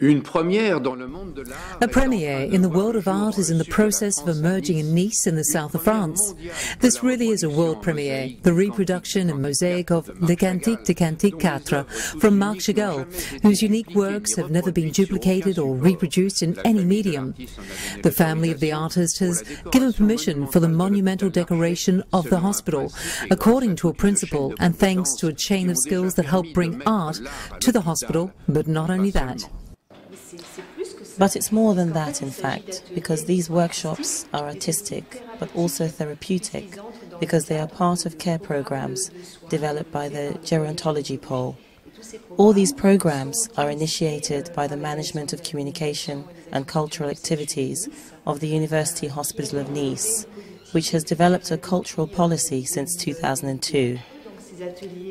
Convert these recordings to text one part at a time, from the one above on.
A premiere in the world of art is in the process of emerging in Nice in the south of France. This really is a world premiere, the reproduction and mosaic of Le Cantique de Cantique IV from Marc Chagall, whose unique works have never been duplicated or reproduced in any medium. The family of the artist has given permission for the monumental decoration of the hospital, according to a principle and thanks to a chain of skills that help bring art to the hospital, but not only that. But it's more than that, in fact, because these workshops are artistic, but also therapeutic, because they are part of care programs developed by the gerontology pole. All these programs are initiated by the Management of Communication and Cultural Activities of the University Hospital of Nice, which has developed a cultural policy since 2002.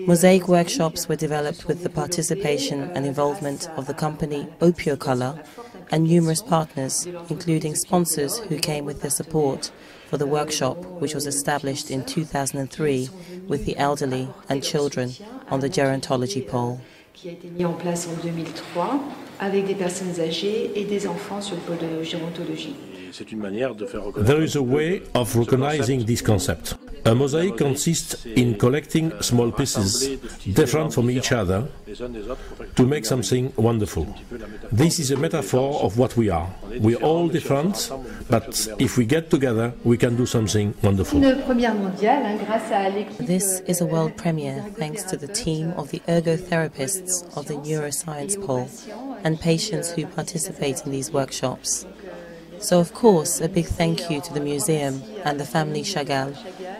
Mosaic workshops were developed with the participation and involvement of the company Color and numerous partners, including sponsors who came with their support for the workshop, which was established in 2003 with the elderly and children on the gerontology pole. Qui a été mis en place en 2003 avec des personnes âgées et des enfants sur le pôle de gérontologie. There is a way of recognizing this concept. A mosaic consists in collecting small pieces, different from each other, to make something wonderful. This is a metaphor of what we are. We are all different, but if we get together, we can do something wonderful. This is a world premiere thanks to the team of the ergotherapists of the neuroscience pole and patients who participate in these workshops. So, of course, a big thank you to the museum and the family Chagall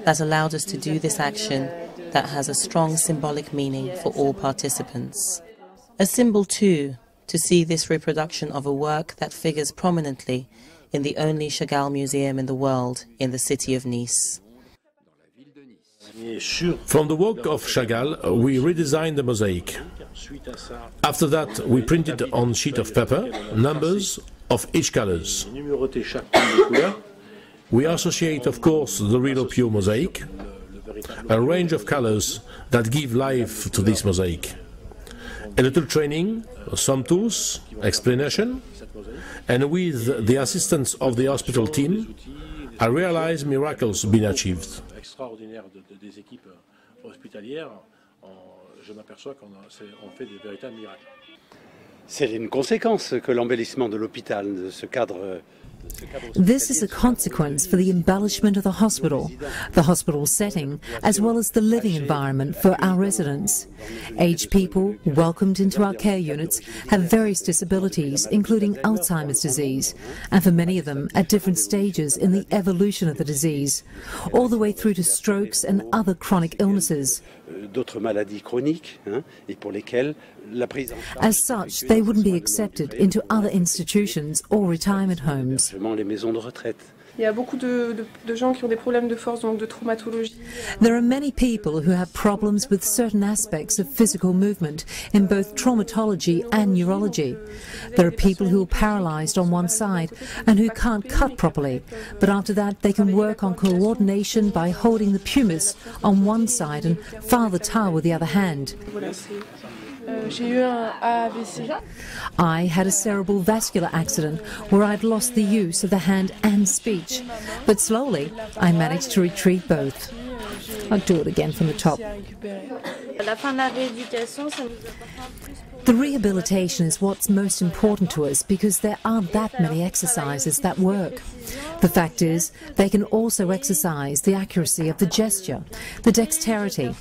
that allowed us to do this action that has a strong symbolic meaning for all participants. A symbol, too, to see this reproduction of a work that figures prominently in the only Chagall museum in the world in the city of Nice. From the work of Chagall, we redesigned the mosaic. After that, we printed on sheet of paper numbers of each colors. We associate, of course, the real pure mosaic, a range of colors that give life to this mosaic. A little training, some tools, explanation, and with the assistance of the hospital team, I realized miracles being achieved. C'est une conséquence que l'embellissement de l'hôpital, de ce cadre. This is a consequence for the embellishment of the hospital setting, as well as the living environment for our residents. Aged people welcomed into our care units have various disabilities, including Alzheimer's disease, and for many of them at different stages in the evolution of the disease, all the way through to strokes and other chronic illnesses. D'autres maladies chroniques, et pour lesquelles la prise en charge. As such, they wouldn't be accepted into other institutions or retirement homes. Les maisons de retraite. Il y a beaucoup de gens qui ont des problèmes de force, donc de traumatologie. There are many people who have problems with certain aspects of physical movement in both traumatology and neurology. There are people who are paralyzed on one side and who can't cut properly, but after that they can work on coordination by holding the pumice on one side and file the tile with the other hand. I had a cerebral vascular accident where I'd lost the use of the hand and speech, but slowly I managed to retrieve both. I'll do it again from the top. The rehabilitation is what's most important to us because there aren't that many exercises that work. The fact is, they can also exercise the accuracy of the gesture, the dexterity.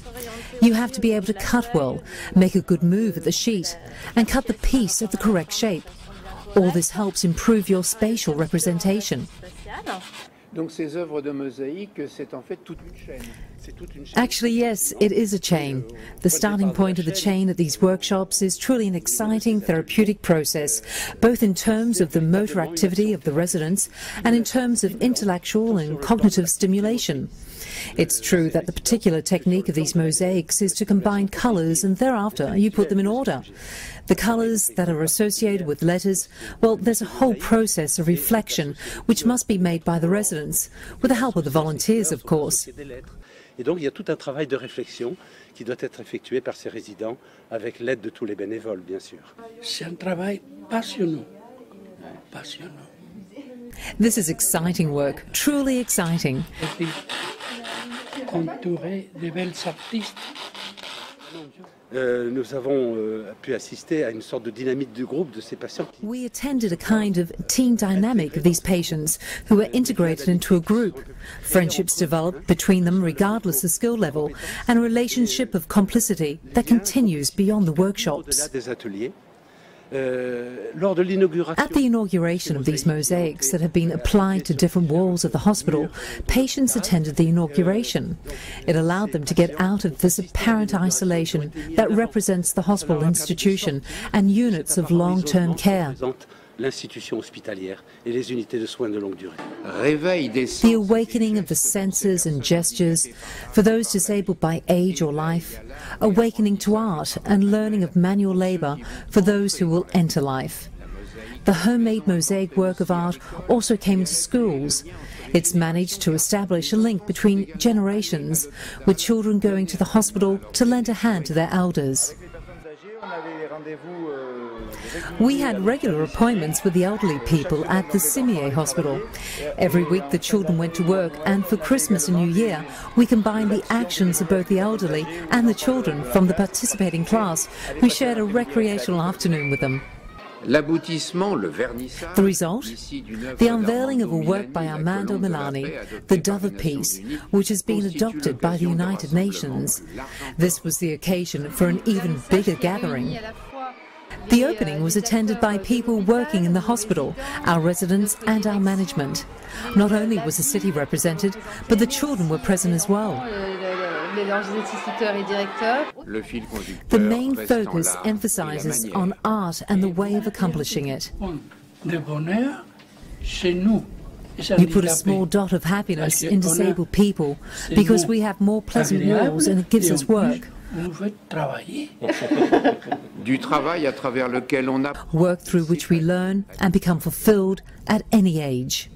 You have to be able to cut well, make a good move at the sheet, and cut the piece at the correct shape. All this helps improve your spatial representation. Actually, yes, it is a chain. The starting point of the chain at these workshops is truly an exciting therapeutic process, both in terms of the motor activity of the residents and in terms of intellectual and cognitive stimulation. It's true that the particular technique of these mosaics is to combine colours and thereafter you put them in order. The colours that are associated with letters, well, there's a whole process of reflection which must be made by the residents, with the help of the volunteers, of course. Et donc il y a tout un travail de réflexion qui doit être effectué par ces résidents avec l'aide de tous les bénévoles, bien sûr. C'est un travail passionnant. Passionnant. This is exciting work, truly exciting. Entouré de belles artistes. Nous avons pu assister à une sorte de dynamique du groupe de ces patients. We attended a kind of team dynamic of these patients who were integrated into a group. Friendships developed between them regardless of skill level, and a relationship of complicity that continues beyond the workshops. Des ateliers. Lors de l'inauguration. At the inauguration of these mosaics that have been applied to different walls of the hospital, patients attended the inauguration. It allowed them to get out of this apparent isolation that represents the hospital institution and units of long-term care. L'institution hospitalière et les unités de soins de longue durée. The awakening of the senses and gestures for those disabled by age or life, awakening to art and learning of manual labour for those who will enter life. The homemade mosaic work of art also came into schools. It's managed to establish a link between generations, with children going to the hospital to lend a hand to their elders. We had regular appointments with the elderly people at the Cimier Hospital. Every week the children went to work, and for Christmas and New Year we combined the actions of both the elderly and the children from the participating class, who shared a recreational afternoon with them. The result? The unveiling of a work by Armando Milani, The Dove of Peace, which has been adopted by the United Nations. This was the occasion for an even bigger gathering. The opening was attended by people working in the hospital, our residents and our management. Not only was the city represented, but the children were present as well. The main focus emphasizes on art and the way of accomplishing it. You put a small dot of happiness in disabled people because we have more pleasant walls and it gives us work. Work through which we learn and become fulfilled at any age.